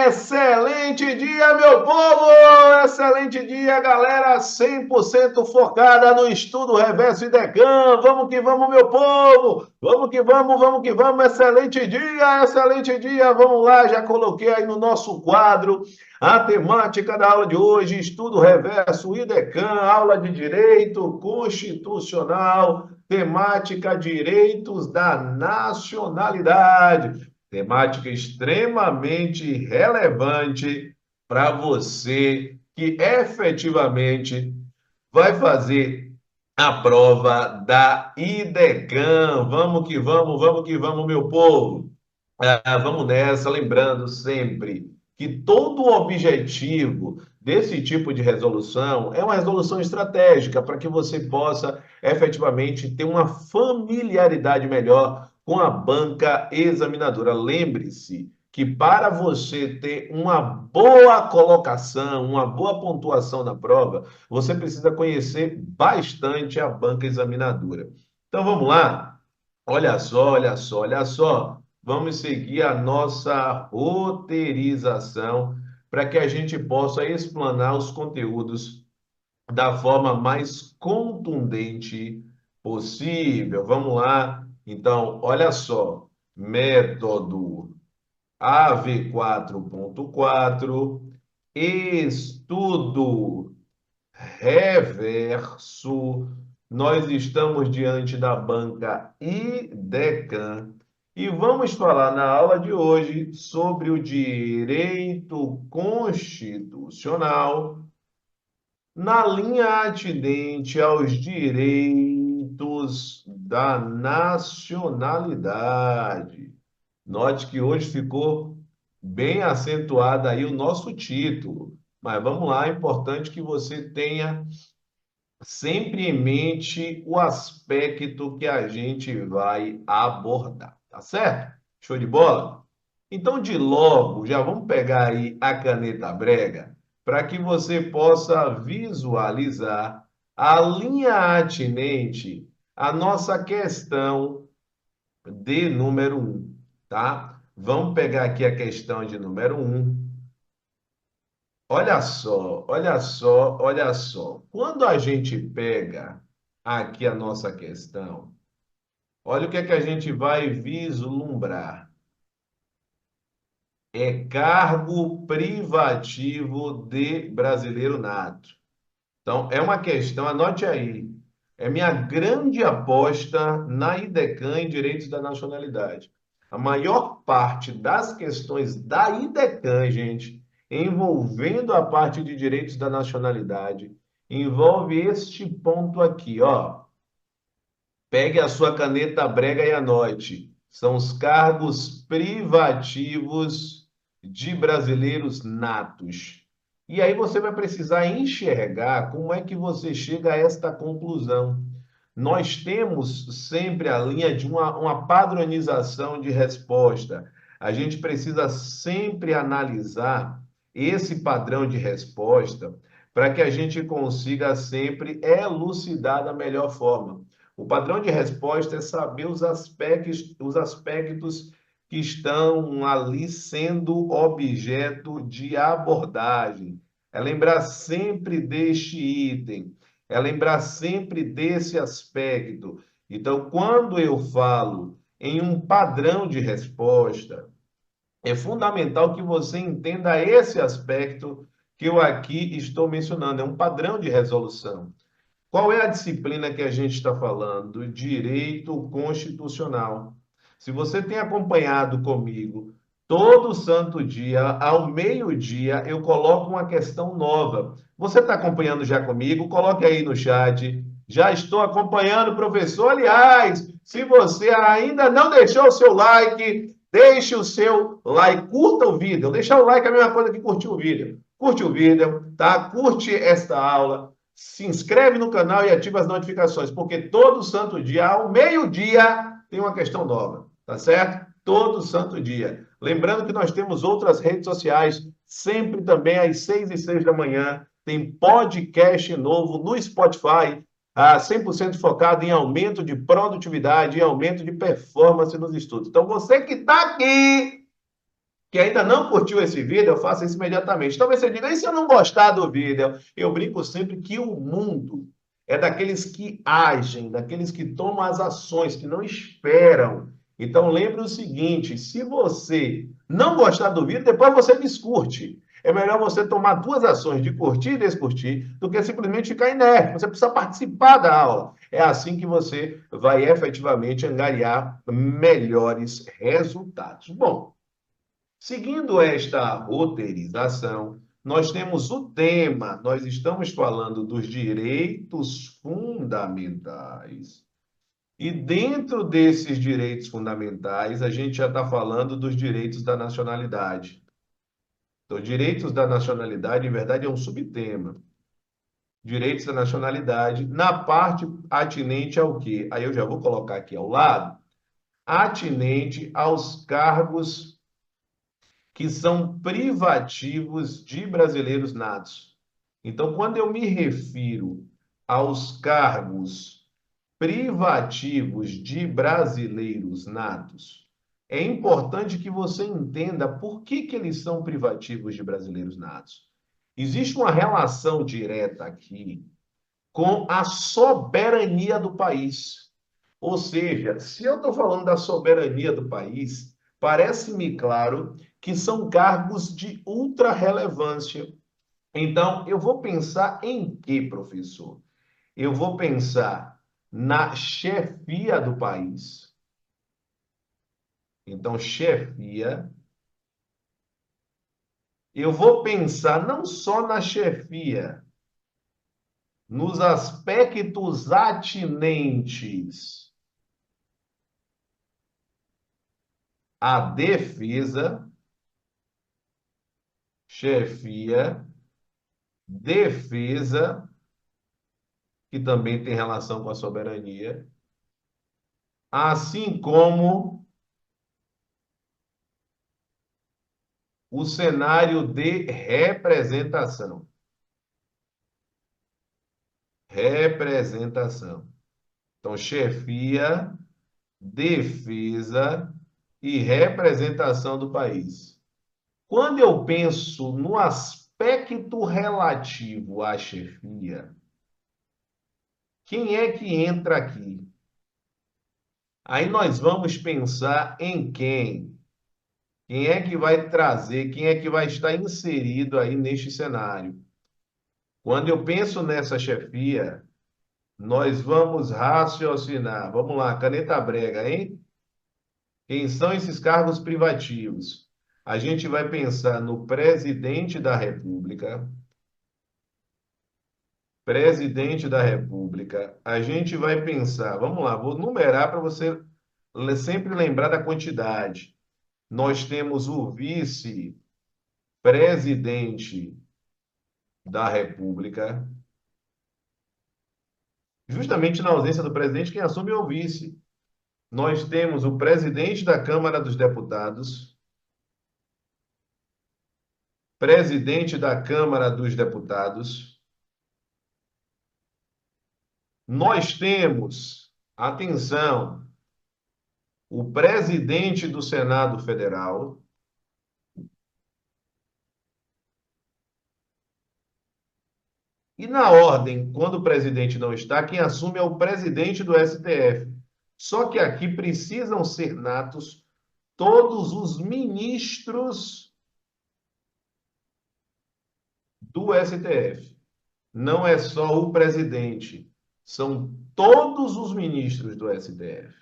Excelente dia, meu povo! Excelente dia, galera 100% focada no estudo reverso e decã. Vamos que vamos, meu povo! Vamos que vamos, vamos que vamos! Excelente dia, excelente dia! Vamos lá, já coloquei aí no nosso quadro a temática da aula de hoje: estudo reverso e decã, aula de direito constitucional, temática direitos da nacionalidade. Temática extremamente relevante para você que efetivamente vai fazer a prova da IDECAM. Vamos que vamos, meu povo. Vamos nessa, lembrando sempre que todo o objetivo desse tipo de resolução é uma resolução estratégica para que você possa efetivamente ter uma familiaridade melhor com a banca examinadora. Lembre-se que para você ter uma boa colocação, uma boa pontuação na prova, você precisa conhecer bastante a banca examinadora. Então vamos lá? Olha só, olha só, olha só. Vamos seguir a nossa roteirização para que a gente possa explanar os conteúdos da forma mais contundente possível. Vamos lá. Então, olha só. Método AV4.4, estudo reverso. Nós estamos diante da banca IDECAM e vamos falar na aula de hoje sobre o direito constitucional na linha atinente aos direitos da nacionalidade. Note que hoje ficou bem acentuado aí o nosso título, mas vamos lá, é importante que você tenha sempre em mente o aspecto que a gente vai abordar, tá certo? Show de bola? Então, de logo, já vamos pegar aí a caneta brega para que você possa visualizar a linha atinente à nossa questão de número um, tá? Vamos pegar aqui a questão de número um. Olha só, olha só, olha só. Quando a gente pega aqui a nossa questão, olha o que é que a gente vai vislumbrar. É cargo privativo de brasileiro nato. Então, é uma questão, anote aí. É minha grande aposta na IDECAM em direitos da nacionalidade. A maior parte das questões da IDECAM, gente, envolvendo a parte de direitos da nacionalidade, envolve este ponto aqui, ó. Pegue a sua caneta brega e anote. São os cargos privativos de brasileiros natos. E aí você vai precisar enxergar como é que você chega a esta conclusão. Nós temos sempre a linha de uma padronização de resposta. A gente precisa sempre analisar esse padrão de resposta para que a gente consiga sempre elucidar da melhor forma. O padrão de resposta é saber os aspectos que estão ali sendo objeto de abordagem. É lembrar sempre deste item, é lembrar sempre desse aspecto. Então, quando eu falo em um padrão de resposta, é fundamental que você entenda esse aspecto que eu aqui estou mencionando, é um padrão de resolução. Qual é a disciplina que a gente está falando? Direito constitucional. Se você tem acompanhado comigo, todo santo dia, ao meio-dia, eu coloco uma questão nova. Você está acompanhando já comigo? Coloque aí no chat. Já estou acompanhando, professor. Aliás, se você ainda não deixou o seu like, deixe o seu like, curta o vídeo. Deixar o like é a mesma coisa que curtir o vídeo. Curte o vídeo, tá? Curte esta aula. Se inscreve no canal e ativa as notificações, porque todo santo dia, ao meio-dia, tem uma questão nova, tá certo? Todo santo dia. Lembrando que nós temos outras redes sociais, sempre também às 6h06 da manhã, tem podcast novo no Spotify, 100% focado em aumento de produtividade e aumento de performance nos estudos. Então, você que está aqui que ainda não curtiu esse vídeo, eu faço isso imediatamente. Talvez você diga, e se eu não gostar do vídeo? Eu brinco sempre que o mundo é daqueles que agem, daqueles que tomam as ações, que não esperam. Então lembre o seguinte, se você não gostar do vídeo, depois você descurte. É melhor você tomar duas ações, de curtir e descurtir, do que simplesmente ficar inerte. Você precisa participar da aula. É assim que você vai efetivamente angariar melhores resultados. Bom, seguindo esta roteirização, nós temos o tema, nós estamos falando dos direitos fundamentais. E dentro desses direitos fundamentais, a gente já está falando dos direitos da nacionalidade. Então, direitos da nacionalidade, em verdade, é um subtema. Direitos da nacionalidade, na parte atinente ao quê? Aí eu já vou colocar aqui ao lado, atinente aos cargos que são privativos de brasileiros natos. Então, quando eu me refiro aos cargos privativos de brasileiros natos, é importante que você entenda por que eles são privativos de brasileiros natos. Existe uma relação direta aqui com a soberania do país. Ou seja, se eu estou falando da soberania do país, parece-me claro que são cargos de ultra relevância. Então, eu vou pensar em quê, professor? Eu vou pensar na chefia do país. Então, chefia. Eu vou pensar não só na chefia, nos aspectos atinentes à defesa, chefia, defesa, que também tem relação com a soberania, assim como o cenário de representação. Representação. Então, chefia, defesa e representação do país. Quando eu penso no aspecto relativo à chefia, quem é que entra aqui? Aí nós vamos pensar em quem? Quem é que vai trazer, quem é que vai estar inserido aí neste cenário? Quando eu penso nessa chefia, nós vamos raciocinar. Vamos lá, caneta brega, hein? Quem são esses cargos privativos? A gente vai pensar no presidente da República. Presidente da República. A gente vai pensar, vamos lá, vou numerar para você sempre lembrar da quantidade. Nós temos o vice-presidente da República. Justamente na ausência do presidente, quem assume é o vice. Nós temos o presidente da Câmara dos Deputados, presidente da Câmara dos Deputados. Nós temos, atenção, o presidente do Senado Federal. E na ordem, quando o presidente não está, quem assume é o presidente do STF. Só que aqui precisam ser natos todos os ministros do STF. Não é só o presidente, são todos os ministros do STF.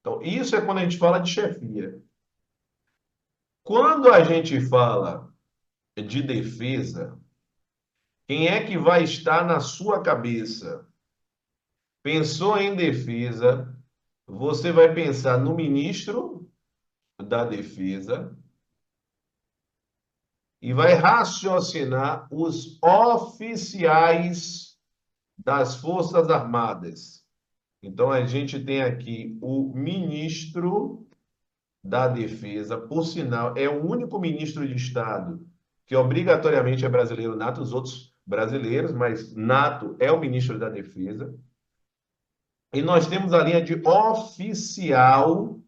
Então, isso é quando a gente fala de chefia. Quando a gente fala de defesa, quem é que vai estar na sua cabeça? Pensou em defesa, você vai pensar no ministro da Defesa e vai raciocinar os oficiais das Forças Armadas. Então, a gente tem aqui o ministro da Defesa, por sinal, é o único ministro de Estado que obrigatoriamente é brasileiro nato, os outros brasileiros, mas nato é o ministro da Defesa. E nós temos a linha de oficial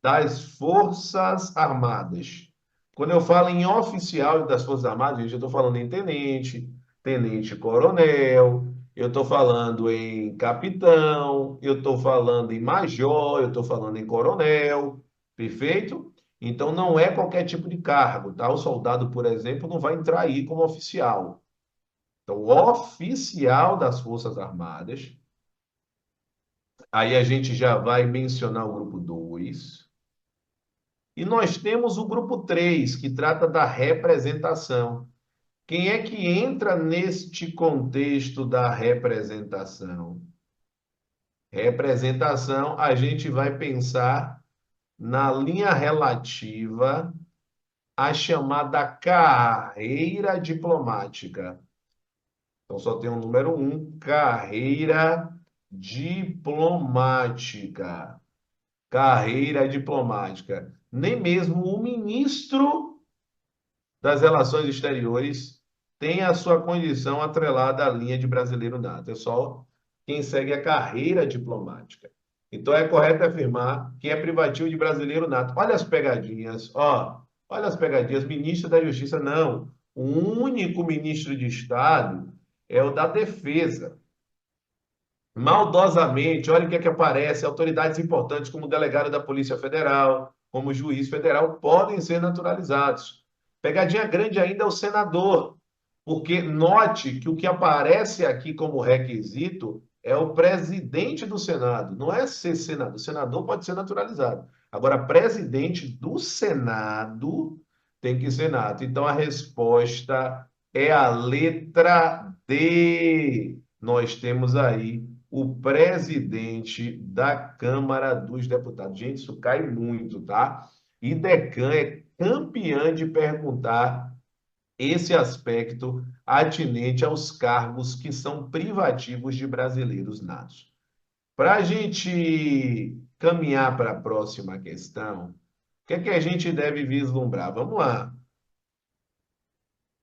das Forças Armadas. Quando eu falo em oficial das Forças Armadas, gente, eu estou falando em tenente, tenente-coronel, eu estou falando em capitão, eu estou falando em major, eu estou falando em coronel, perfeito? Então não é qualquer tipo de cargo, tá? O soldado, por exemplo, não vai entrar aí como oficial. Então, o oficial das Forças Armadas, aí a gente já vai mencionar o grupo 2. E nós temos o grupo 3 que trata da representação. Quem é que entra neste contexto da representação? Representação, a gente vai pensar na linha relativa à chamada carreira diplomática. Então, só tem o número 1, carreira diplomática. Carreira diplomática. Nem mesmo o ministro das Relações Exteriores tem a sua condição atrelada à linha de brasileiro nato. É só quem segue a carreira diplomática. Então é correto afirmar que é privativo de brasileiro nato. Olha as pegadinhas, ó. Olha as pegadinhas. Ministro da Justiça, não. O único ministro de Estado é o da Defesa. Maldosamente, olha o que é que aparece: autoridades importantes como o delegado da Polícia Federal, como o juiz federal, podem ser naturalizados. Pegadinha grande ainda é o senador, porque note que o que aparece aqui como requisito é o presidente do Senado, não é ser senador. O senador pode ser naturalizado. Agora, presidente do Senado tem que ser nato. Então, a resposta é a letra D. Nós temos aí o presidente da Câmara dos Deputados. Gente, isso cai muito, tá? E Decan é campeã de perguntar esse aspecto atinente aos cargos que são privativos de brasileiros natos. Para a gente caminhar para a próxima questão, o que é que a gente deve vislumbrar? Vamos lá.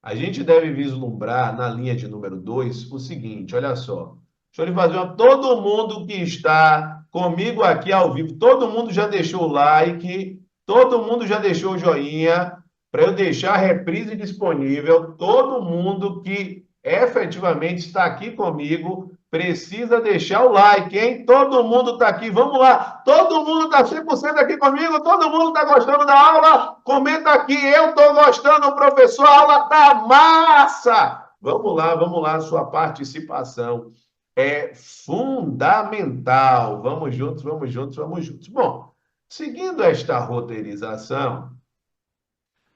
A gente deve vislumbrar na linha de número 2 o seguinte, olha só. Deixa eu lhe fazer uma... Todo mundo que está comigo aqui ao vivo, todo mundo já deixou o like, todo mundo já deixou o joinha, para eu deixar a reprise disponível. Todo mundo que efetivamente está aqui comigo precisa deixar o like, hein? Todo mundo está aqui, vamos lá. Todo mundo está 100% aqui comigo, todo mundo está gostando da aula. Comenta aqui, eu estou gostando, professor, a aula está massa. Vamos lá, sua participação é fundamental. Vamos juntos, vamos juntos, vamos juntos. Bom, seguindo esta roteirização,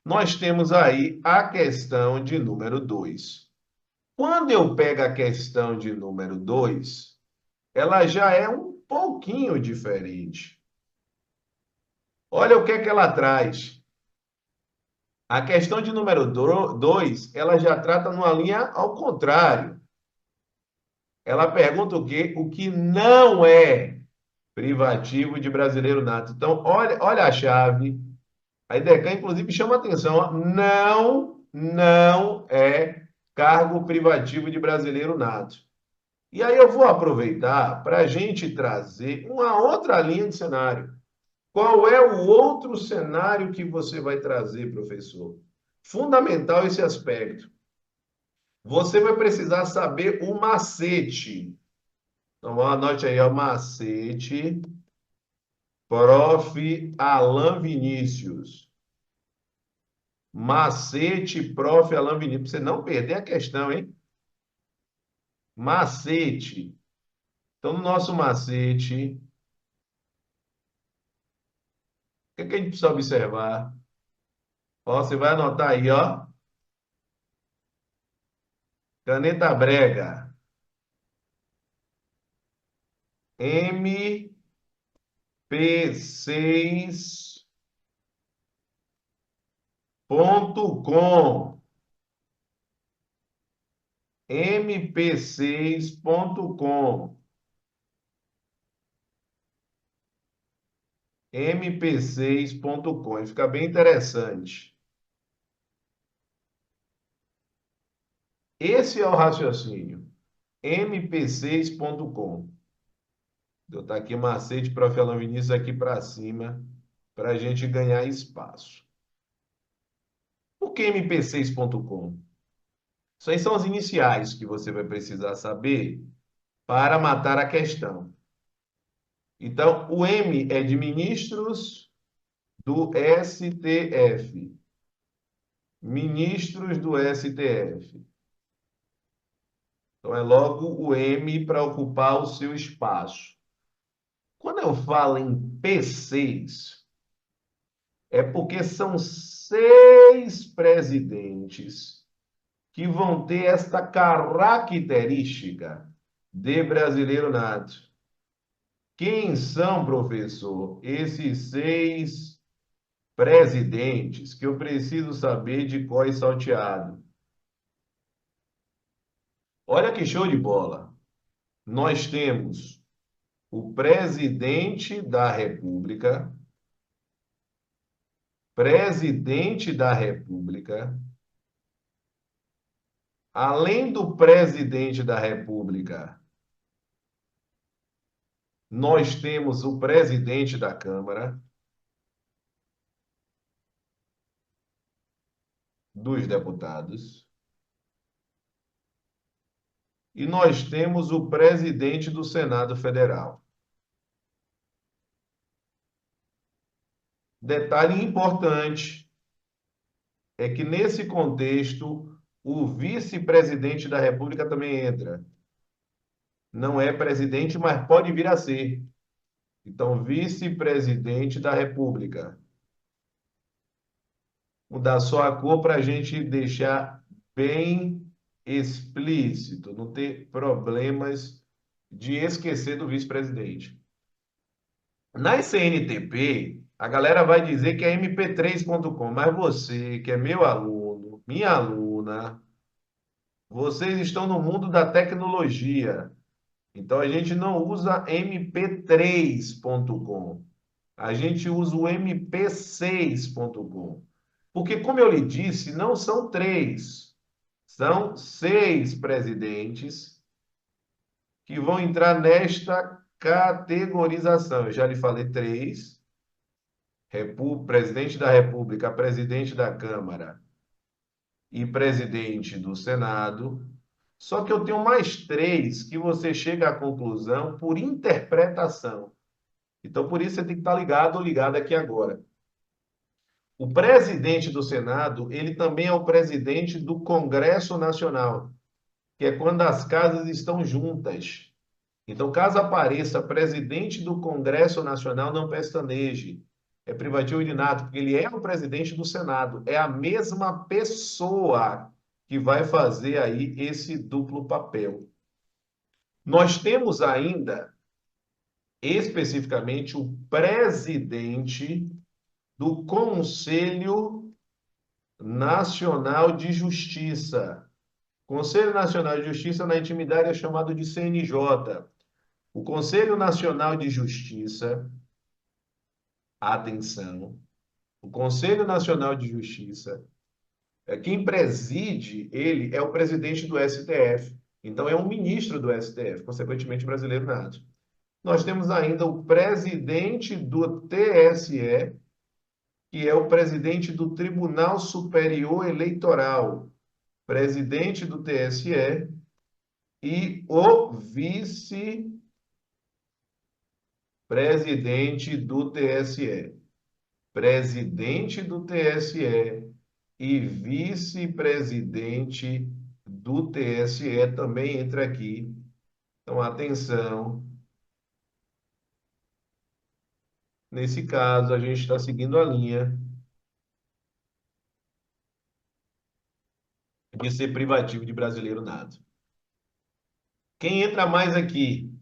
nós temos aí a questão de número 2. Quando eu pego a questão de número 2, ela já é um pouquinho diferente. Olha o que é que ela traz. A questão de número 2, ela já trata numa linha ao contrário. Ela pergunta o quê? O que não é privativo de brasileiro nato. Então, olha a chave. A IDECAN, inclusive, chama atenção. Ó. Não é cargo privativo de brasileiro nato. E aí eu vou aproveitar para a gente trazer uma outra linha de cenário. Qual é o outro cenário que você vai trazer, professor? Fundamental esse aspecto. Você vai precisar saber o macete. Então, anote aí, o macete, prof. Alan Vinícius. Macete, prof. Alan Vinícius. Pra você não perder a questão, hein? Macete. Então, no nosso macete, o que é que a gente precisa observar? Ó, você vai anotar aí, ó. Caneta Brega. mp6.com. mp6.com. mp6.com. Fica bem interessante. Esse é o raciocínio. mp6.com. Eu tá aqui macete para Alan Vinícius aqui para cima para a gente ganhar espaço. Por que mp6.com? Isso aí são as iniciais que você vai precisar saber para matar a questão. Então, o M é de ministros do STF. Ministros do STF. Então, é logo o M para ocupar o seu espaço. Quando eu falo em P6, é porque são 6 presidentes que vão ter esta característica de brasileiro nato. Quem são, professor, esses 6 presidentes que eu preciso saber de cor e salteado? Olha que show de bola. Nós temos o presidente da República, além do presidente da República, nós temos o presidente da Câmara dos Deputados e nós temos o presidente do Senado Federal. Detalhe importante é que, nesse contexto, o vice-presidente da República também entra. Não é presidente, mas pode vir a ser. Então, vice-presidente da República. Mudar só a cor para a gente deixar bem explícito, não ter problemas de esquecer do vice-presidente. Na CNTP, a galera vai dizer que é mp3.com, mas você, que é meu aluno, minha aluna, vocês estão no mundo da tecnologia. Então a gente não usa mp3.com. A gente usa o mp6.com. Porque, como eu lhe disse, não são 3, são 6 presidentes que vão entrar nesta categorização. Eu já lhe falei 3: presidente da República, presidente da Câmara e presidente do Senado. Só que eu tenho mais 3 que você chega à conclusão por interpretação. Então, por isso, você tem que estar ligado ou ligado aqui agora. O presidente do Senado, ele também é o presidente do Congresso Nacional, que é quando as casas estão juntas. Então, caso apareça presidente do Congresso Nacional, não pestaneje. É privativo de nato, porque ele é o presidente do Senado. É a mesma pessoa que vai fazer aí esse duplo papel. Nós temos ainda, especificamente, o presidente do Conselho Nacional de Justiça. Conselho Nacional de Justiça, na intimidade, é chamado de CNJ. O Conselho Nacional de Justiça, atenção, o Conselho Nacional de Justiça, quem preside ele é o presidente do STF. Então, é um ministro do STF, consequentemente, brasileiro nato. Nós temos ainda o presidente do TSE, que é o presidente do Tribunal Superior Eleitoral, presidente do TSE, e o vice-presidente do TSE. Presidente do TSE e vice-presidente do TSE também entra aqui. Então, atenção. Nesse caso, a gente está seguindo a linha de ser privativo de brasileiro nato. Quem entra mais aqui?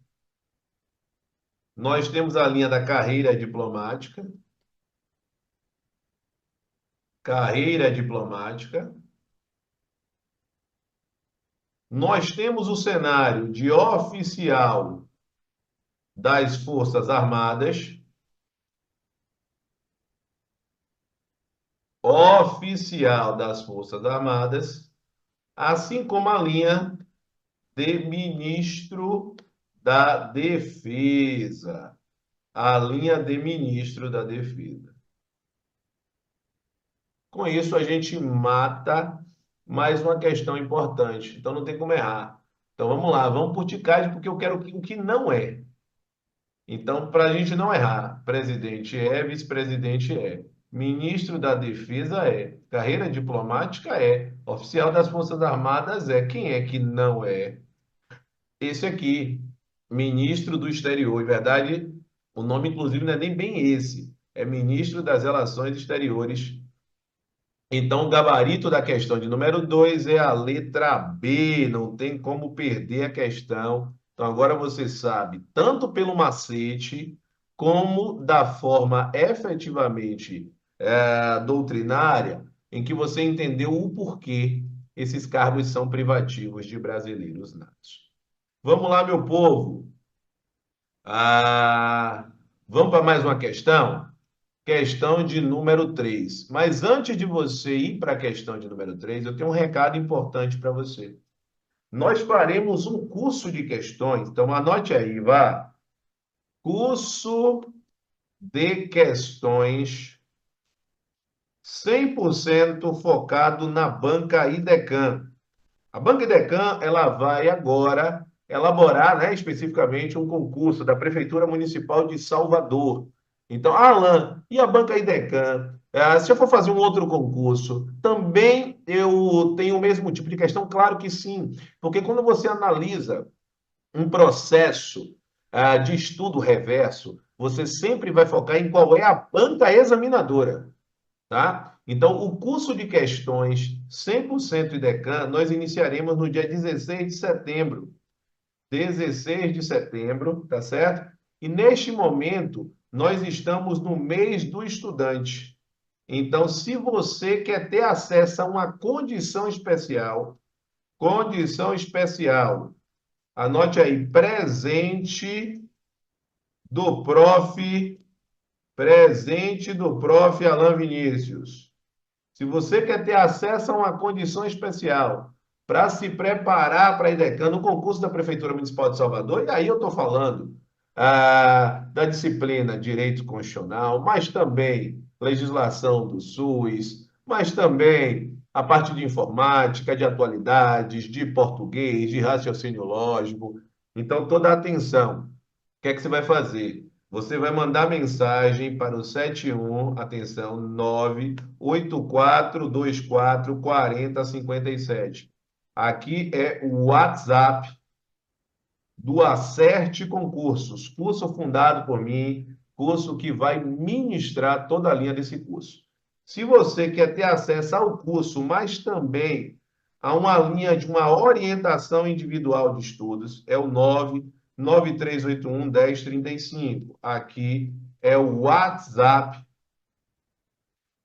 Nós temos a linha da carreira diplomática. Carreira diplomática. Nós temos o cenário de oficial das Forças Armadas. Oficial das Forças Armadas, assim como a linha de ministro da Defesa. A linha de ministro da Defesa. Com isso, a gente mata mais uma questão importante. Então, não tem como errar. Então, vamos lá, vamos por ticagem, porque eu quero o que não é. Então, para a gente não errar, presidente é, vice-presidente é, ministro da Defesa é, carreira diplomática é, oficial das Forças Armadas é. Quem é que não é? Esse aqui, ministro do Exterior. Em verdade, o nome, inclusive, não é nem bem esse. É ministro das Relações Exteriores. Então, o gabarito da questão de número 2 é a letra B, não tem como perder a questão. Então, agora você sabe, tanto pelo macete, como da forma efetivamente doutrinária, em que você entendeu o porquê esses cargos são privativos de brasileiros natos. Vamos lá, meu povo. Ah, vamos para mais uma questão? Questão de número 3. Mas antes de você ir para a questão de número 3, eu tenho um recado importante para você. Nós faremos um curso de questões, então anote aí, vá. Curso de questões 100% focado na banca IDECAM. A Banca Idecam, ela vai agora elaborar, né, especificamente um concurso da Prefeitura Municipal de Salvador. Então, Alan, e a Banca Idecam? Se eu for fazer um outro concurso, também eu tenho o mesmo tipo de questão? Claro que sim, porque quando você analisa um processo de estudo reverso, você sempre vai focar em qual é a banca examinadora. Tá? Então, o curso de questões 100% IDECAM, nós iniciaremos no dia 16 de setembro. 16 de setembro, tá certo? E neste momento, nós estamos no mês do estudante. Então, se você quer ter acesso a uma condição especial, anote aí, do prof, presente do prof. Alan Vinícius. Se você quer ter acesso a uma condição especial para se preparar para a IDECAM no concurso da Prefeitura Municipal de Salvador, e aí eu estou falando da disciplina Direito Constitucional, mas também legislação do SUS, mas também a parte de informática, de atualidades, de português, de raciocínio lógico. Então, toda a atenção. O que é que você vai fazer? Você vai mandar mensagem para o 71, atenção, 984244057. Aqui é o WhatsApp do Acerte Concursos, curso fundado por mim, curso que vai ministrar toda a linha desse curso. Se você quer ter acesso ao curso, mas também a uma linha de uma orientação individual de estudos, é o 99381 1035. Aqui é o WhatsApp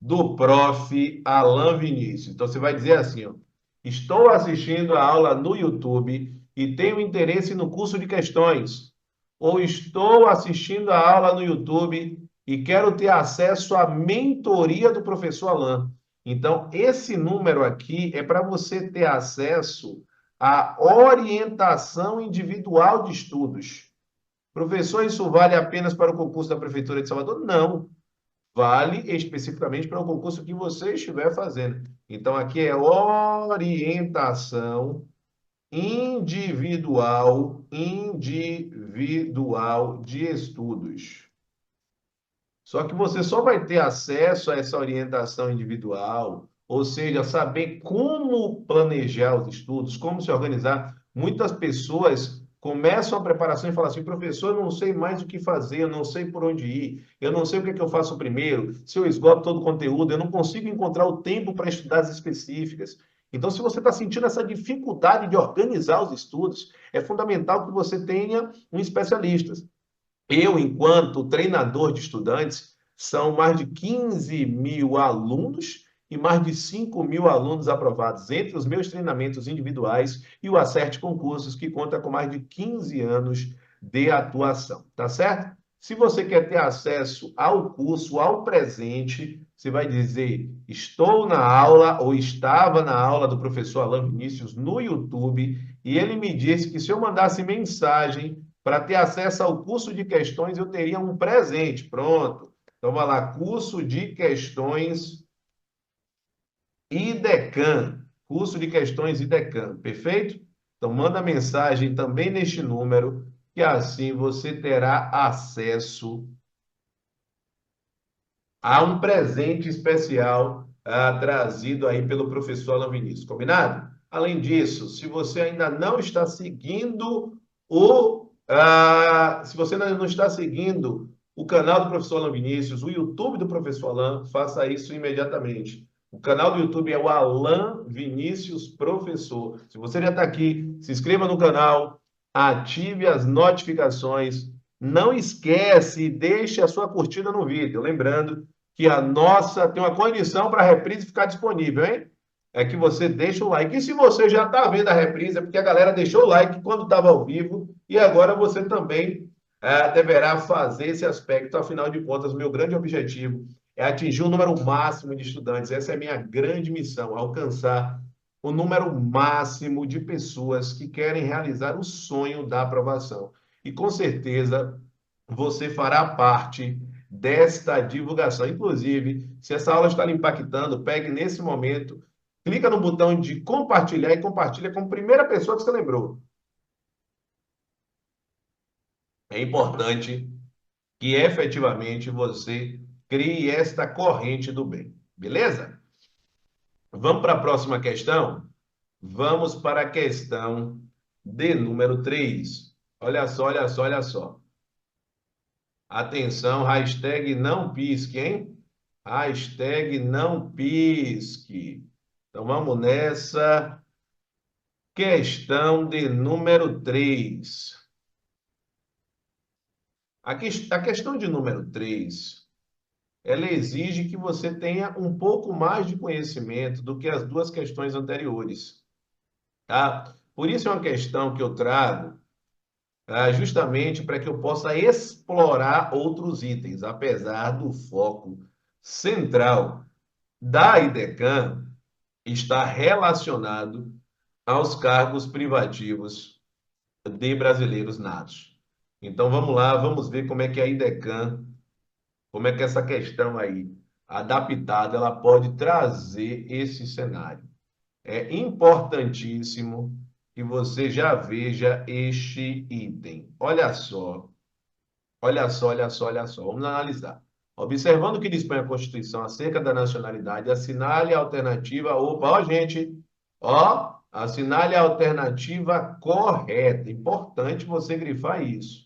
do prof. Alan Vinícius. Então, você vai dizer assim, ó, estou assistindo a aula no YouTube e tenho interesse no curso de questões. Ou estou assistindo a aula no YouTube e quero ter acesso à mentoria do professor Alan. Então, esse número aqui é para você ter acesso à orientação individual de estudos. Professor, isso vale apenas para o concurso da Prefeitura de Salvador? Não. Vale especificamente para o concurso que você estiver fazendo. Então, aqui é orientação individual de estudos. Só que você só vai ter acesso a essa orientação individual, ou seja, saber como planejar os estudos, como se organizar. Muitas pessoas começam a preparação e falam assim, professor, eu não sei mais o que fazer, eu não sei por onde ir, eu não sei o que é que eu faço primeiro, se eu esgoto todo o conteúdo, eu não consigo encontrar o tempo para estudar as específicas. Então, se você está sentindo essa dificuldade de organizar os estudos, é fundamental que você tenha um especialista. Eu, enquanto treinador de estudantes, são mais de 15 mil alunos e mais de 5 mil alunos aprovados entre os meus treinamentos individuais e o Acerte Concursos, que conta com mais de 15 anos de atuação, tá certo? Se você quer ter acesso ao curso, ao presente, você vai dizer: estou na aula ou estava na aula do professor Alan Vinícius no YouTube, e ele me disse que se eu mandasse mensagem para ter acesso ao curso de questões, eu teria um presente. Pronto. Então, vai lá, curso de questões IDECAM, curso de questões IDECAM, perfeito? Então, manda mensagem também neste número, que assim você terá acesso há um presente especial trazido aí pelo professor Alan Vinícius, combinado? Além disso, se você ainda não está seguindo se você ainda não está seguindo o canal do professor Alan Vinícius, o YouTube do professor Alan, faça isso imediatamente. O canal do YouTube é o Alan Vinícius Professor. Se você já está aqui, se inscreva no canal, ative as notificações. Não esquece, deixe a sua curtida no vídeo. Lembrando que a nossa tem uma condição para a reprise ficar disponível, hein? É que você deixa o like. E se você já está vendo a reprise, é porque a galera deixou o like quando estava ao vivo e agora você também deverá fazer esse aspecto. Afinal de contas, meu grande objetivo é atingir o número máximo de estudantes. Essa é a minha grande missão, alcançar o número máximo de pessoas que querem realizar o sonho da aprovação. E com certeza você fará parte desta divulgação. Inclusive, se essa aula está lhe impactando, pegue nesse momento, clica no botão de compartilhar e compartilha com a primeira pessoa que você lembrou. É importante que efetivamente você crie esta corrente do bem. Beleza? Vamos para a próxima questão? Vamos para a questão de número 3. Olha só, olha só, olha só. Atenção, hashtag não pisque, hein? Hashtag não pisque. Então vamos nessa. Questão de número 3. A questão de número 3, ela exige que você tenha um pouco mais de conhecimento do que as duas questões anteriores, tá? Por isso é uma questão que eu trago justamente para que eu possa explorar outros itens, apesar do foco central da IDECAM está relacionado aos cargos privativos de brasileiros natos. Então vamos lá, vamos ver como é que a IDECAM, como é que essa questão aí adaptada, ela pode trazer esse cenário. É importantíssimo que você já veja este item. Olha só, olha só, olha só, olha só. Vamos analisar. Observando o que dispõe a Constituição acerca da nacionalidade, assinale a alternativa. Opa, ó, gente. Ó, assinale a alternativa correta. Importante você grifar isso.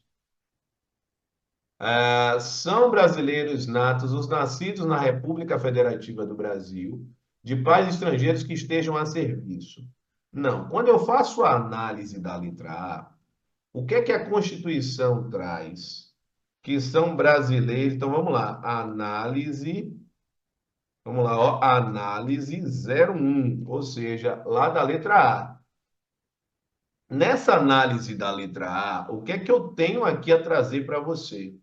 São brasileiros natos os nascidos na República Federativa do Brasil, de pais estrangeiros que estejam a serviço. Não. Quando eu faço a análise da letra A, o que é que a Constituição traz? Que são brasileiros. Então vamos lá, análise, vamos lá, ó, análise 01, ou seja, lá da letra A. Nessa análise da letra A, o que é que eu tenho aqui a trazer para você?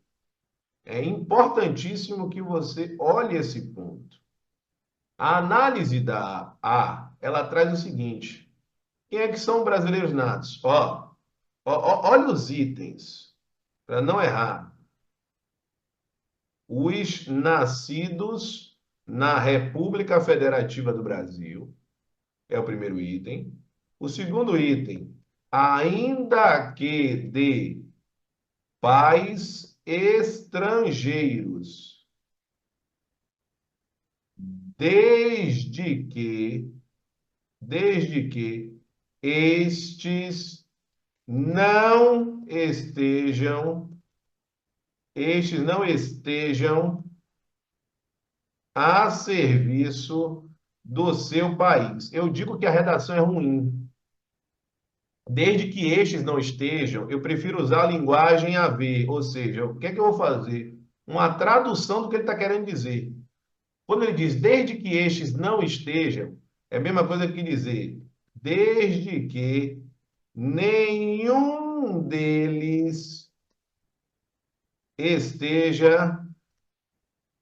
É importantíssimo que você olhe esse ponto. A análise da A, ela traz o seguinte: quem é que são brasileiros natos? Olha os itens, para não errar. Os nascidos na República Federativa do Brasil, é o primeiro item. O segundo item, ainda que de pais estrangeiros, desde que, desde que não estejam, estes não estejam a serviço do seu país. Eu digo que a redação é ruim. Desde que estes não estejam, eu prefiro usar a linguagem haver, ou seja, o que é que eu vou fazer? Uma tradução do que ele está querendo dizer. Quando ele diz desde que estes não estejam, é a mesma coisa que dizer desde que nenhum deles esteja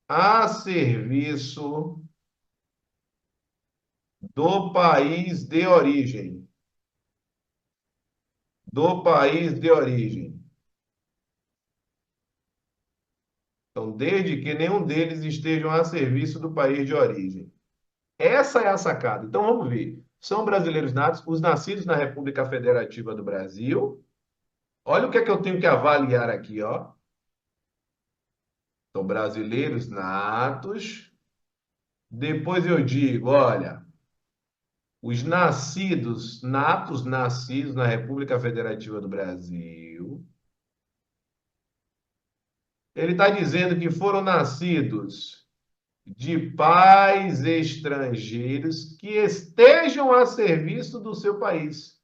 a serviço do país de origem. Do país de origem. Então, desde que nenhum deles estejam a serviço do país de origem. Essa é a sacada. Então vamos ver. São brasileiros natos, os nascidos na República Federativa do Brasil. Olha o que é que eu tenho que avaliar aqui, ó. São brasileiros natos. Depois eu digo, olha, os nascidos, natos nascidos na República Federativa do Brasil. Ele está dizendo que foram nascidos de pais estrangeiros que estejam a serviço do seu país.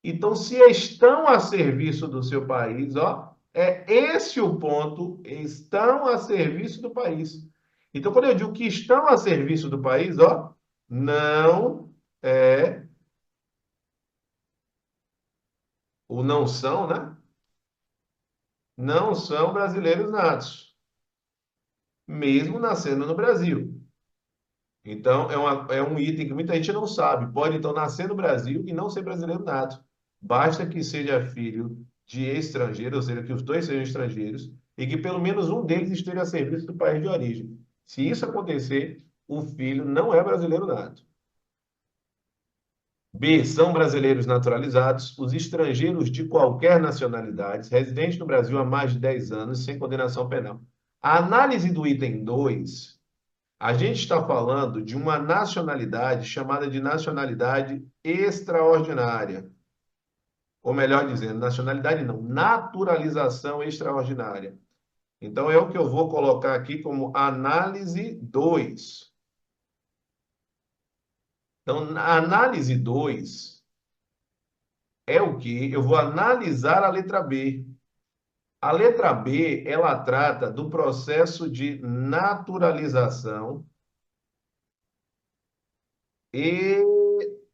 Então, se estão a serviço do seu país, ó, é esse o ponto, estão a serviço do país. Então, quando eu digo que estão a serviço do país, ó, não é, ou não são, né? Não são brasileiros natos, mesmo nascendo no Brasil. Então, é um item que muita gente não sabe. Pode, então, nascer no Brasil e não ser brasileiro nato. Basta que seja filho de estrangeiro, ou seja, que os dois sejam estrangeiros, e que pelo menos um deles esteja a serviço do país de origem. Se isso acontecer, o filho não é brasileiro nato. B. São brasileiros naturalizados os estrangeiros de qualquer nacionalidade, residentes no Brasil há mais de 10 anos, sem condenação penal. A análise do item 2. A gente está falando de uma nacionalidade chamada de nacionalidade extraordinária. Ou melhor dizendo, nacionalidade não, naturalização extraordinária. Então é o que eu vou colocar aqui como análise 2. Então, a análise 2 é o que? Eu vou analisar a letra B. A letra B, ela trata do processo de naturalização e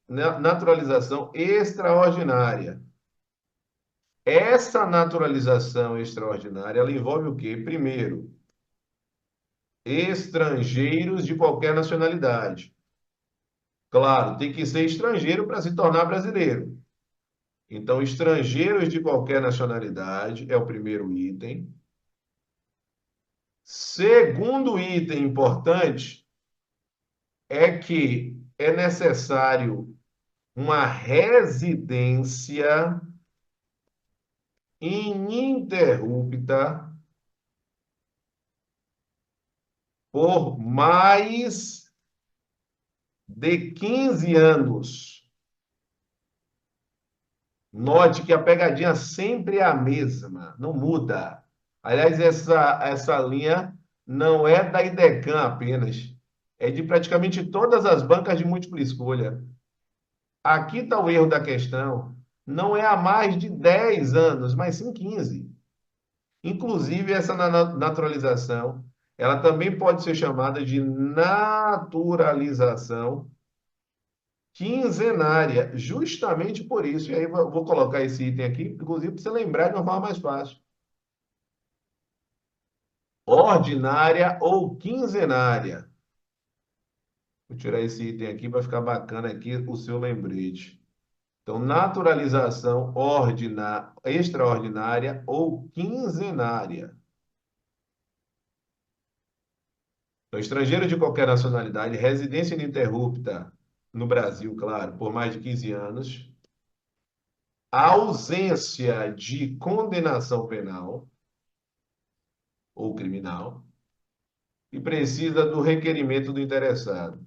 naturalização extraordinária. Essa naturalização extraordinária, ela envolve o quê? Primeiro, estrangeiros de qualquer nacionalidade. Claro, tem que ser estrangeiro para se tornar brasileiro. Então, estrangeiros de qualquer nacionalidade é o primeiro item. Segundo item importante é que é necessário uma residência ininterrupta por mais de 15 anos. Note que a pegadinha sempre é a mesma, não muda. Aliás, essa linha não é da IDECAM apenas, é de praticamente todas as bancas de múltipla escolha. Aqui está o erro da questão. Não é há mais de 10 anos, mas sim 15. Inclusive, essa naturalização, ela também pode ser chamada de naturalização quinzenária, justamente por isso. E aí vou colocar esse item aqui, inclusive para você lembrar de uma forma mais fácil. Ordinária ou quinzenária. Vou tirar esse item aqui para ficar bacana aqui o seu lembrete. Então, naturalização extraordinária ou quinzenária. Então, estrangeiro de qualquer nacionalidade, residência ininterrupta no Brasil, claro, por mais de 15 anos, a ausência de condenação penal ou criminal e precisa do requerimento do interessado.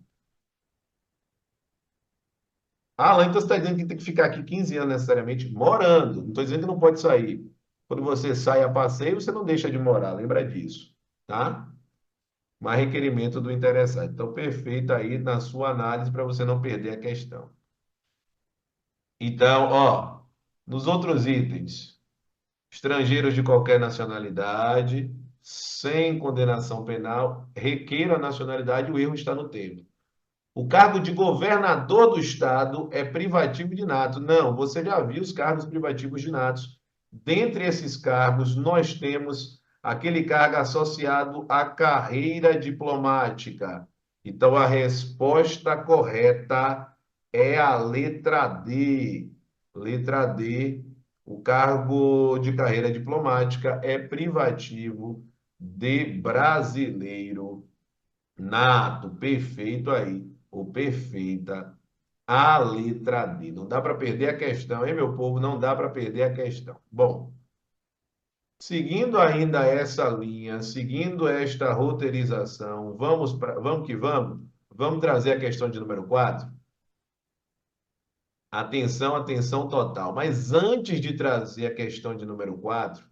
Ah, Alan, então você está dizendo que tem que ficar aqui 15 anos necessariamente morando. Não estou dizendo que não pode sair. Quando você sai a passeio, você não deixa de morar, lembra disso, tá? Mas requerimento do interessado. Então, perfeito aí na sua análise para você não perder a questão. Então, ó, nos outros itens, estrangeiros de qualquer nacionalidade, sem condenação penal, requeira a nacionalidade, o erro está no tempo. O cargo de governador do estado é privativo de nato. Não, você já viu os cargos privativos de natos. Dentre esses cargos, nós temos aquele cargo associado à carreira diplomática. Então, a resposta correta é a letra D. Letra D, o cargo de carreira diplomática é privativo de brasileiro Nato, perfeito aí. Ou perfeita. A letra D. Não dá para perder a questão, hein, meu povo? Não dá para perder a questão. Bom, seguindo ainda essa linha, seguindo esta roteirização, vamos que vamos. Vamos trazer a questão de número 4. Atenção, atenção total. Mas antes de trazer a questão de número 4,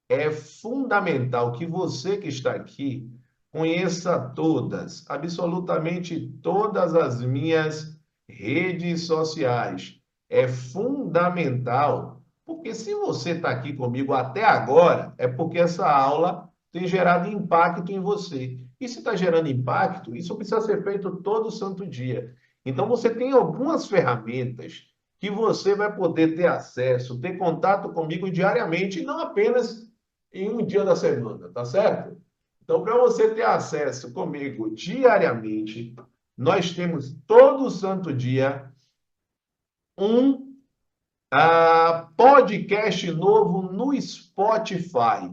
é fundamental que você que está aqui conheça todas, absolutamente todas as minhas redes sociais. É fundamental, porque se você está aqui comigo até agora, é porque essa aula tem gerado impacto em você. E se está gerando impacto, isso precisa ser feito todo santo dia. Então, você tem algumas ferramentas que você vai poder ter acesso, ter contato comigo diariamente, e não apenas em um dia da semana, tá certo? Então, para você ter acesso comigo diariamente, nós temos todo santo dia um podcast novo no Spotify.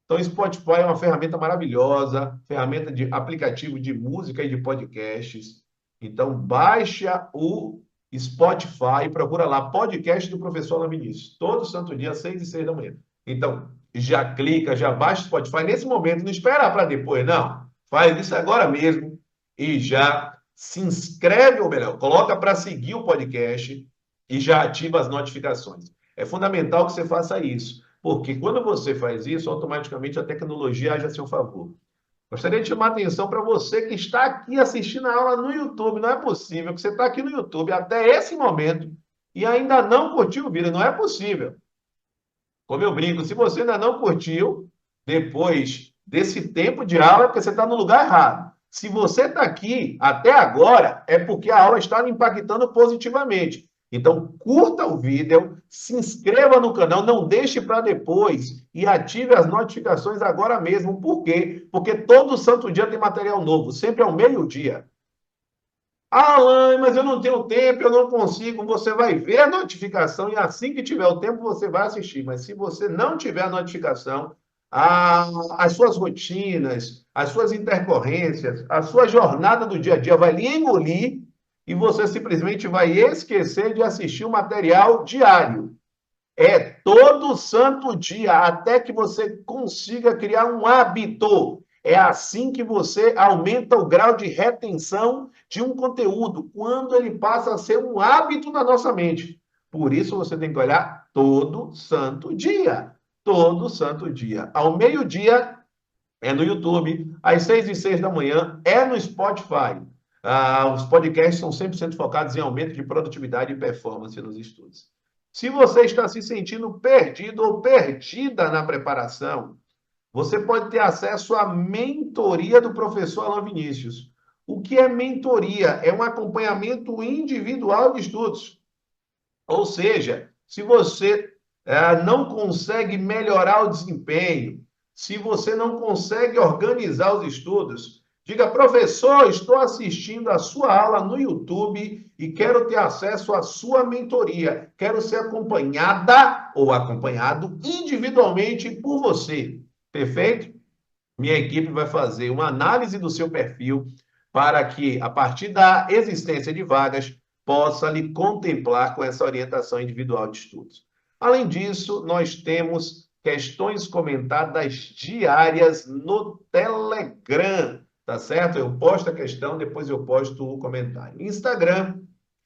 Então, o Spotify é uma ferramenta maravilhosa, ferramenta de aplicativo de música e de podcasts. Então, baixa o Spotify, procura lá, podcast do professor Alan Vinícius, todo santo dia, 6 e 6 da manhã. Então, já clica, já baixa o Spotify nesse momento, não espera para depois, não. Faz isso agora mesmo e já se inscreve, ou melhor, coloca para seguir o podcast e já ativa as notificações. É fundamental que você faça isso. Porque quando você faz isso, automaticamente a tecnologia age a seu favor. Gostaria de chamar a atenção para você que está aqui assistindo a aula no YouTube. Não é possível que você está aqui no YouTube até esse momento e ainda não curtiu o vídeo. Não é possível. Como eu brinco, se você ainda não curtiu, depois desse tempo de aula, é porque você está no lugar errado. Se você está aqui até agora, é porque a aula está lhe impactando positivamente. Então, curta o vídeo, se inscreva no canal, não deixe para depois e ative as notificações agora mesmo. Por quê? Porque todo santo dia tem material novo, sempre ao meio-dia. Ah, Alain, mas eu não tenho tempo, eu não consigo. Você vai ver a notificação e assim que tiver o tempo você vai assistir. Mas se você não tiver a notificação, as suas rotinas, as suas intercorrências, a sua jornada do dia a dia vai lhe engolir e você simplesmente vai esquecer de assistir o material diário. É todo santo dia, até que você consiga criar um hábito. É assim que você aumenta o grau de retenção de um conteúdo, quando ele passa a ser um hábito na nossa mente. Por isso você tem que olhar todo santo dia. Todo santo dia. Ao meio-dia é no YouTube, às 6 e 6 da manhã é no Spotify. Os podcasts são 100% focados em aumento de produtividade e performance nos estudos. Se você está se sentindo perdido ou perdida na preparação, você pode ter acesso à mentoria do professor Alan Vinícius. O que é mentoria? É um acompanhamento individual de estudos. Ou seja, se você não consegue melhorar o desempenho, se você não consegue organizar os estudos, diga, professor, estou assistindo a sua aula no YouTube e quero ter acesso à sua mentoria. Quero ser acompanhada ou acompanhado individualmente por você. Perfeito? Minha equipe vai fazer uma análise do seu perfil para que, a partir da existência de vagas, possa lhe contemplar com essa orientação individual de estudos. Além disso, nós temos questões comentadas diárias no Telegram, tá certo? Eu posto a questão, depois eu posto o comentário. Instagram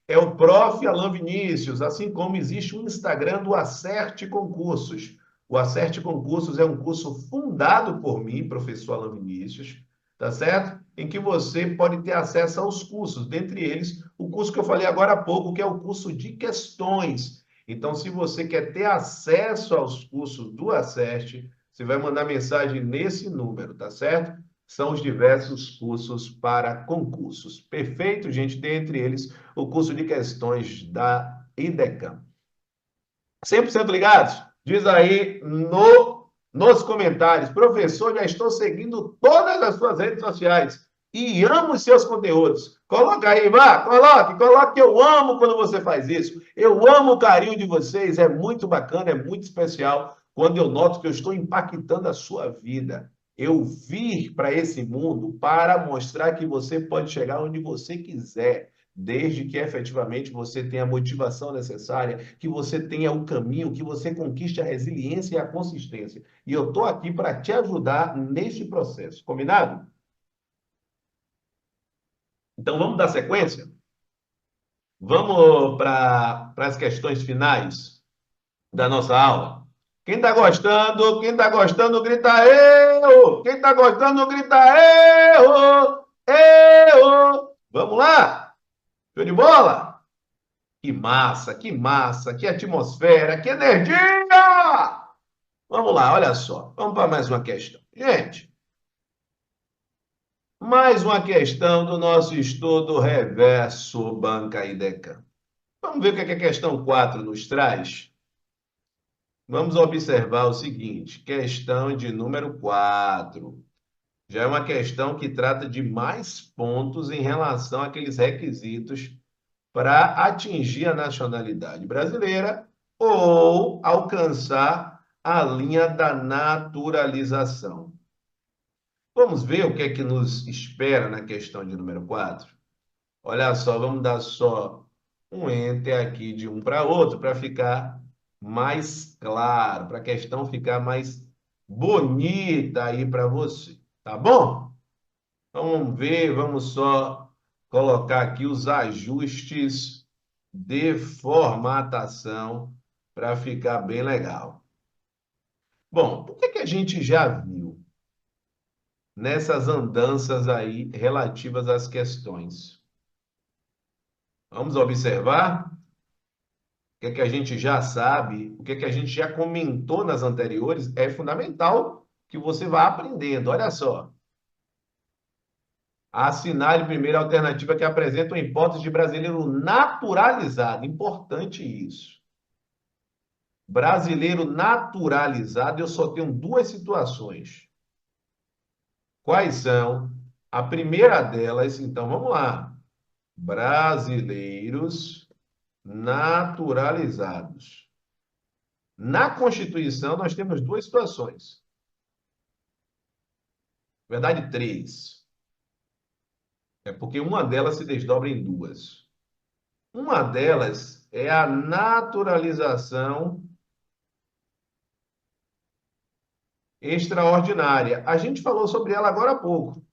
é o Prof. Alan Vinícius, assim como existe um Instagram do Acerte Concursos. O Acerte Concursos é um curso fundado por mim, professor Alan Vinícius, tá certo? Em que você pode ter acesso aos cursos, dentre eles o curso que eu falei agora há pouco, que é o curso de questões. Então, se você quer ter acesso aos cursos do Acerte, você vai mandar mensagem nesse número, tá certo? São os diversos cursos para concursos. Perfeito, gente? Dentre eles, o curso de questões da IDECAM. 100% ligados? Diz aí nos comentários. Professor, já estou seguindo todas as suas redes sociais e amo os seus conteúdos. Coloca aí, vá, coloque que eu amo quando você faz isso. Eu amo o carinho de vocês, é muito bacana, é muito especial quando eu noto que eu estou impactando a sua vida. eu vir para esse mundo para mostrar que você pode chegar onde você quiser, desde que efetivamente você tenha a motivação necessária, que você tenha o caminho, que você conquiste a resiliência e a consistência. E eu estou aqui para te ajudar neste processo. Combinado? Então vamos dar sequência? Vamos para as questões finais da nossa aula. Quem está gostando, grita eu! Quem está gostando, grita eu! Eu! Vamos lá? Show de bola? Que massa, que atmosfera, que energia! Vamos lá, olha só. Vamos para mais uma questão. Gente, mais uma questão do nosso estudo reverso Banca e Decan. Vamos ver o que a questão 4 nos traz? Vamos observar o seguinte, questão de número 4. Já é uma questão que trata de mais pontos em relação àqueles requisitos para atingir a nacionalidade brasileira ou alcançar a linha da naturalização. Vamos ver o que é que nos espera na questão de número 4? Olha só, vamos dar só um enter aqui de um para outro para ficar mais claro, para a questão ficar mais bonita aí para você, tá bom? Vamos ver, vamos só colocar aqui os ajustes de formatação para ficar bem legal. Bom, o que que a gente já viu nessas andanças aí relativas às questões? Vamos observar o que é que a gente já sabe, o que é que a gente já comentou nas anteriores, é fundamental que você vá aprendendo. Olha só. Assinale primeiro a alternativa que apresenta uma hipótese de brasileiro naturalizado. Importante isso. Brasileiro naturalizado, eu só tenho duas situações. Quais são? A primeira delas, então vamos lá. Brasileiros naturalizados. Na Constituição, nós temos duas situações. Na verdade, três. É porque uma delas se desdobra em duas. Uma delas é a naturalização extraordinária. A gente falou sobre ela agora há pouco.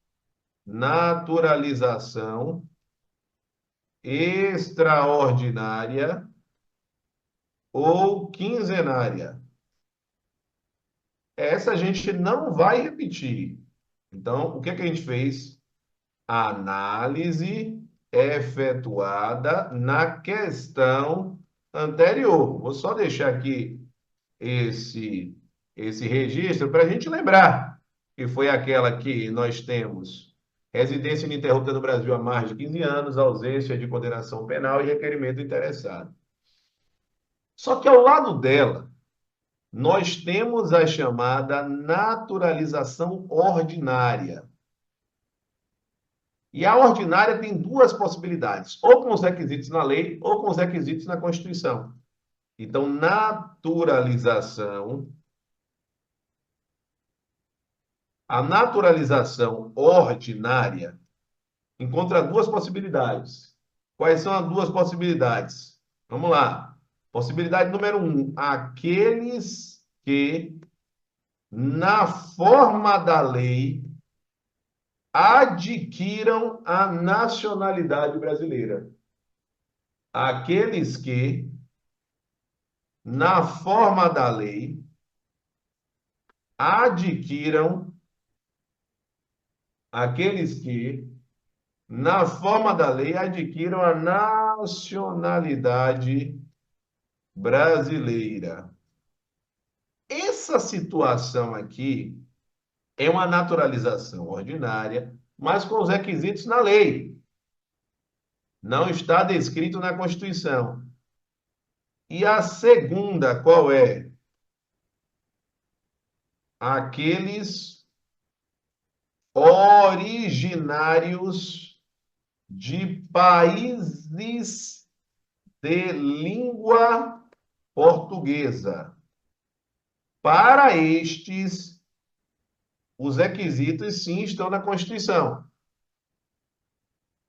Naturalização extraordinária ou quinzenária. Essa a gente não vai repetir. Então, o que é que a gente fez? Análise efetuada na questão anterior. Vou só deixar aqui esse, esse registro para a gente lembrar que foi aquela que nós temos residência ininterrupta no Brasil há mais de 15 anos, ausência de condenação penal e requerimento interessado. Só que ao lado dela, nós temos a chamada naturalização ordinária. E a ordinária tem duas possibilidades, ou com os requisitos na lei, ou com os requisitos na Constituição. Então, a naturalização ordinária encontra duas possibilidades. Quais são as duas possibilidades? Vamos lá. Possibilidade número um: aqueles que, na forma da lei, adquiram a nacionalidade brasileira. Aqueles que, na forma da lei, adquiram, aqueles que, na forma da lei, adquiram a nacionalidade brasileira. Essa situação aqui é uma naturalização ordinária, mas com os requisitos na lei. Não está descrito na Constituição. E a segunda, qual é? Aqueles originários de países de língua portuguesa. Para estes, Os requisitos, sim, estão na Constituição.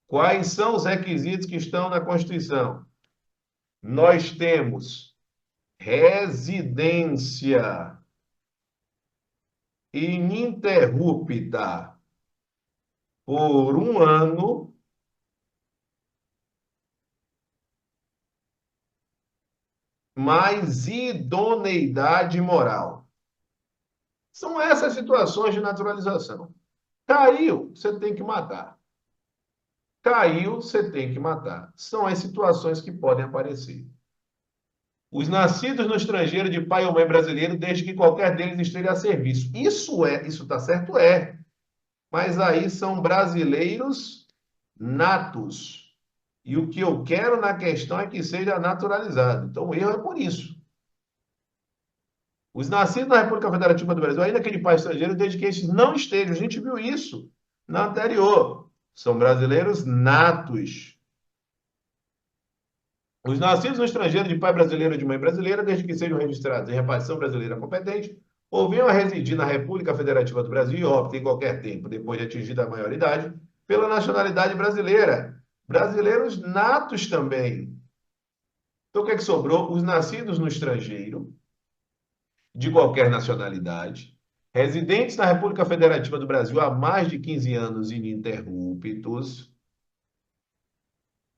Quais são os requisitos que estão na Constituição? Nós temos residência ininterrupta por um ano, mais idoneidade moral. São essas situações de naturalização. Caiu, você tem que matar. Caiu, você tem que matar. São as situações que podem aparecer. Os nascidos no estrangeiro de pai ou mãe brasileiro, desde que qualquer deles esteja a serviço. Isso está certo? É. Mas aí são brasileiros natos. E o que eu quero na questão é que seja naturalizado. Então o erro é por isso. Os nascidos na República Federativa do Brasil, ainda que de pai estrangeiro, desde que estes não estejam. A gente viu isso na anterior. São brasileiros natos. Os nascidos no estrangeiro de pai brasileiro ou de mãe brasileira, desde que sejam registrados em repartição brasileira competente, ou venham a residir na República Federativa do Brasil e optem em qualquer tempo, depois de atingida a maioridade, pela nacionalidade brasileira. Brasileiros natos também. Então, o que é que sobrou? Os nascidos no estrangeiro, de qualquer nacionalidade, residentes na República Federativa do Brasil há mais de 15 anos ininterruptos,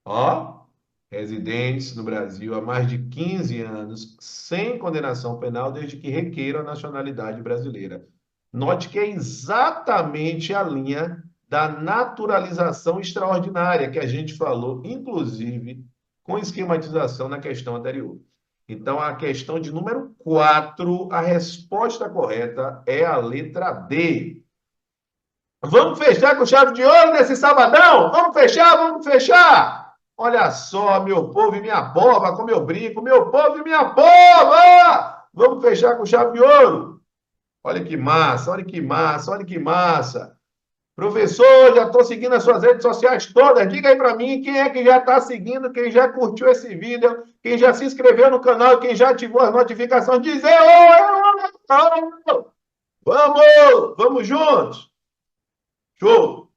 ó, residentes no Brasil há mais de 15 anos, sem condenação penal, desde que requeiram a nacionalidade brasileira. Note que é exatamente a linha da naturalização extraordinária que a gente falou, inclusive com esquematização na questão anterior. Então, a questão de número 4, a resposta correta é a letra D. Vamos fechar com chave de ouro nesse sabadão? Vamos fechar, vamos fechar! Olha só, meu povo e minha pova, como eu brinco, meu povo e minha pova! Vamos fechar com chave de ouro. Olha que massa, olha que massa, olha que massa. Professor, já estou seguindo as suas redes sociais todas. Diga aí para mim quem é que já está seguindo, quem já curtiu esse vídeo, quem já se inscreveu no canal, quem já ativou as notificações. Dizer oi! Vamos juntos! Show!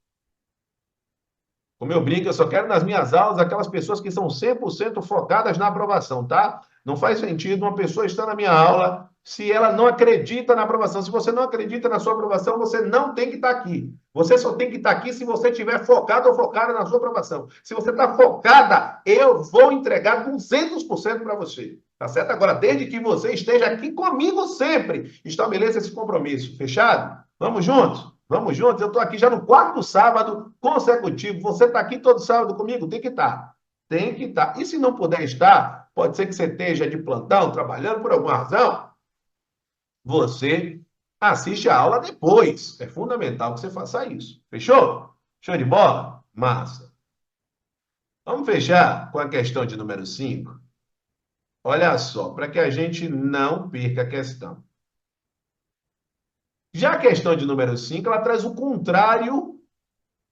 Como eu brinco, eu só quero nas minhas aulas aquelas pessoas que são 100% focadas na aprovação, tá? Não faz sentido uma pessoa estar na minha aula se ela não acredita na aprovação. Se você não acredita na sua aprovação, você não tem que estar aqui. Você só tem que estar aqui se você estiver focado ou focada na sua aprovação. Se você está focada, eu vou entregar 200% para você. Tá certo? Agora, desde que você esteja aqui comigo sempre, estabeleça esse compromisso. Fechado? Vamos juntos? Vamos juntos? Eu estou aqui já no quarto sábado consecutivo. Você está aqui todo sábado comigo? Tem que estar. Tem que estar. E se não puder estar, pode ser que você esteja de plantão, trabalhando por alguma razão. Você assiste a aula depois. É fundamental que você faça isso. Fechou? Show de bola? Massa. Vamos fechar com a questão de número 5. Olha só, para que a gente não perca a questão. Já a questão de número 5, ela traz o contrário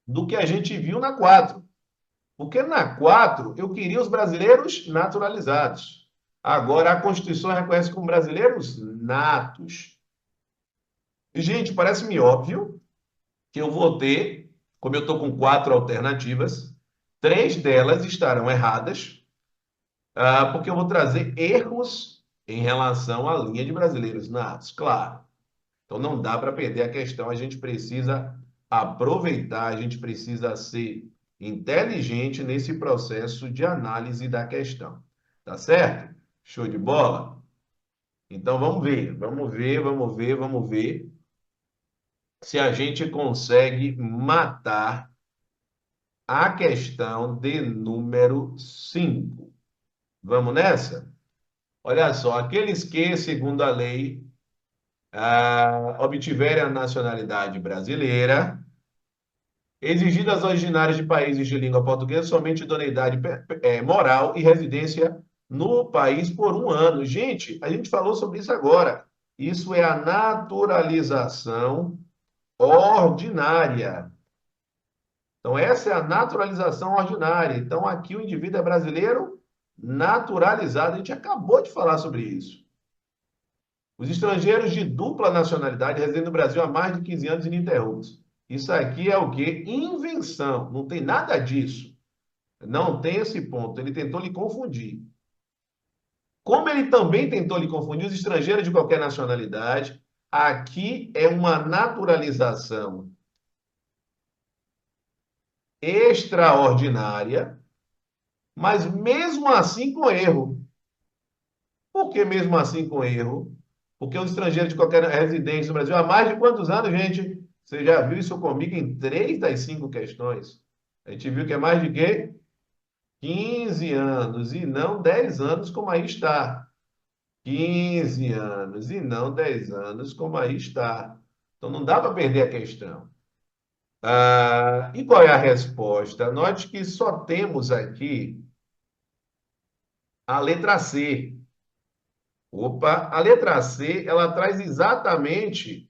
do que a gente viu na 4. Porque na 4 eu queria os brasileiros naturalizados. Agora a Constituição reconhece como brasileiros natos. Gente, parece-me óbvio que eu vou ter, como eu estou com 4 alternativas, 3 delas estarão erradas, porque eu vou trazer erros em relação à linha de brasileiros natos, claro. Então não dá para perder a questão, a gente precisa aproveitar, a gente precisa ser inteligente nesse processo de análise da questão. Tá certo? Show de bola? Então vamos ver se a gente consegue matar a questão de número 5. Vamos nessa? Olha só, aqueles que, segundo a lei, obtiverem a nacionalidade brasileira, exigidas originárias de países de língua portuguesa, somente idoneidade moral e residência no país por um ano. Gente, a gente falou sobre isso agora. Isso é a naturalização ordinária. Então, essa é a naturalização ordinária. Então, aqui o indivíduo é brasileiro naturalizado. A gente acabou de falar sobre isso. Os estrangeiros de dupla nacionalidade residem no Brasil há mais de 15 anos ininterruptos. Isso aqui é o quê? Invenção. Não tem nada disso. Não tem esse ponto. Ele tentou lhe confundir. Como ele também tentou lhe confundir os estrangeiros de qualquer nacionalidade, aqui é uma naturalização extraordinária, mas mesmo assim com erro. Por que mesmo assim com erro? Porque os estrangeiros de qualquer residência no Brasil há mais de quantos anos, gente? Você já viu isso comigo em 3 das 5 questões. A gente viu que é mais de quê? 15 anos e não 10 anos, como aí está. 15 anos e não 10 anos, como aí está. Então não dá para perder a questão. E qual é a resposta? Note que só temos aqui a letra C. Opa, a letra C, ela traz exatamente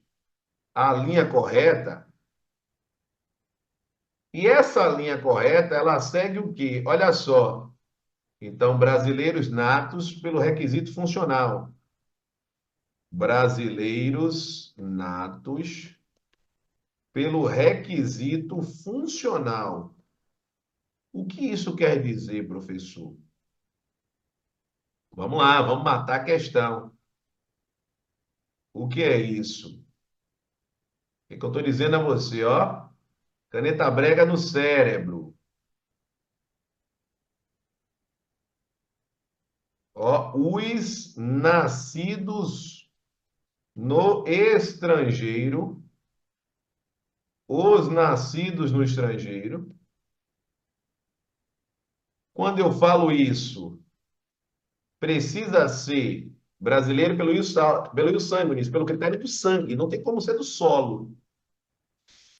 a linha correta. E essa linha correta, ela segue o quê? Olha só. Então, brasileiros natos pelo requisito funcional. Brasileiros natos pelo requisito funcional. O que isso quer dizer, professor? Vamos lá, vamos matar a questão. O que é isso? O que eu estou dizendo a você, ó? Caneta brega no cérebro. Ó, os nascidos no estrangeiro, os nascidos no estrangeiro. Quando eu falo isso, precisa ser brasileiro pelo ius sanguinis, pelo critério do sangue, não tem como ser do solo.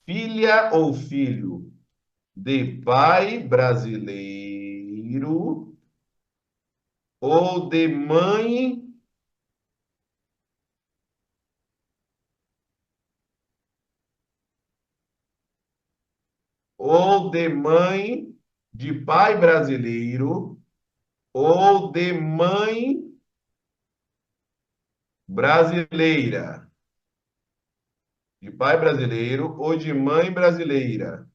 Filha ou filho de pai brasileiro ou de mãe de pai brasileiro ou de mãe brasileira, de pai brasileiro ou de mãe brasileira.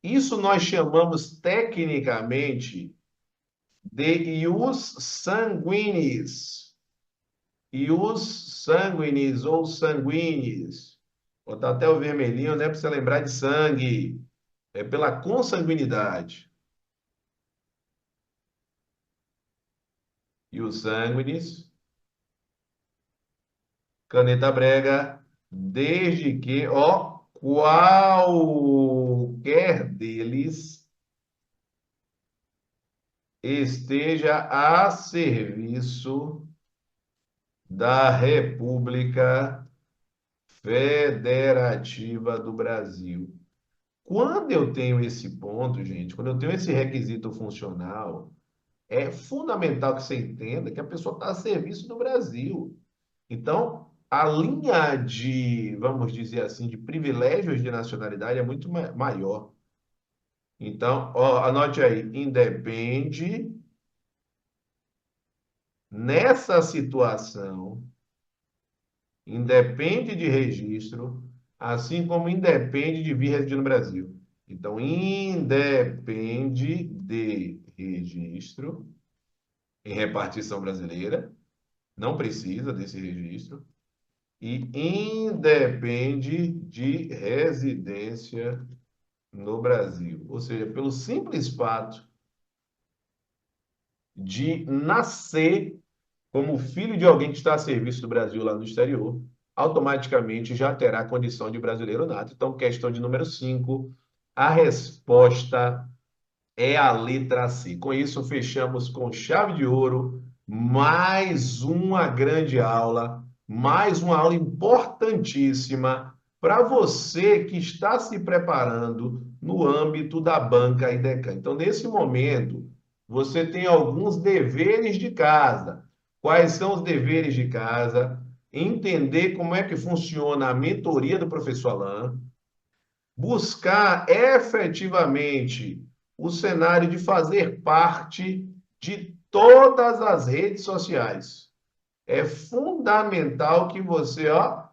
Isso nós chamamos tecnicamente de ius sanguinis. Ius sanguinis ou sanguinis. Botar até o vermelhinho, né, para você lembrar de sangue. É pela consanguinidade. Ius sanguinis, caneta brega, desde que, ó, qualquer deles esteja a serviço da República Federativa do Brasil. Quando eu tenho esse ponto, gente, quando eu tenho esse requisito funcional, é fundamental que você entenda que a pessoa está a serviço do Brasil. Então, a linha de, vamos dizer assim, de privilégios de nacionalidade é muito maior. Então, ó, anote aí, independe nessa situação, independe de registro, assim como independe de vir residir no Brasil. Então, independe de registro em repartição brasileira, não precisa desse registro, e independe de residência no Brasil. Ou seja, pelo simples fato de nascer como filho de alguém que está a serviço do Brasil lá no exterior, automaticamente já terá a condição de brasileiro nato. Então, questão de número 5, a resposta é a letra C. Com isso, fechamos com chave de ouro mais uma grande aula, mais uma aula importantíssima para você que está se preparando no âmbito da banca IDECAN. Então, nesse momento, você tem alguns deveres de casa. Quais são os deveres de casa? Entender como é que funciona a mentoria do professor Alain, buscar efetivamente o cenário de fazer parte de todas as redes sociais. É fundamental que você, ó,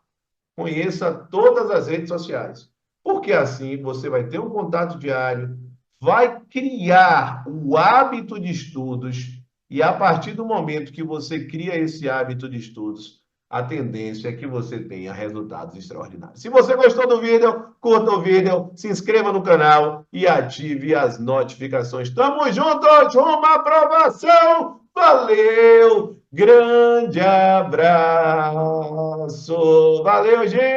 conheça todas as redes sociais, porque assim você vai ter um contato diário, vai criar o hábito de estudos, e a partir do momento que você cria esse hábito de estudos, a tendência é que você tenha resultados extraordinários. Se você gostou do vídeo, curta o vídeo, se inscreva no canal e ative as notificações. Tamo juntos, rumo à aprovação! Valeu! Grande abraço! Valeu, gente!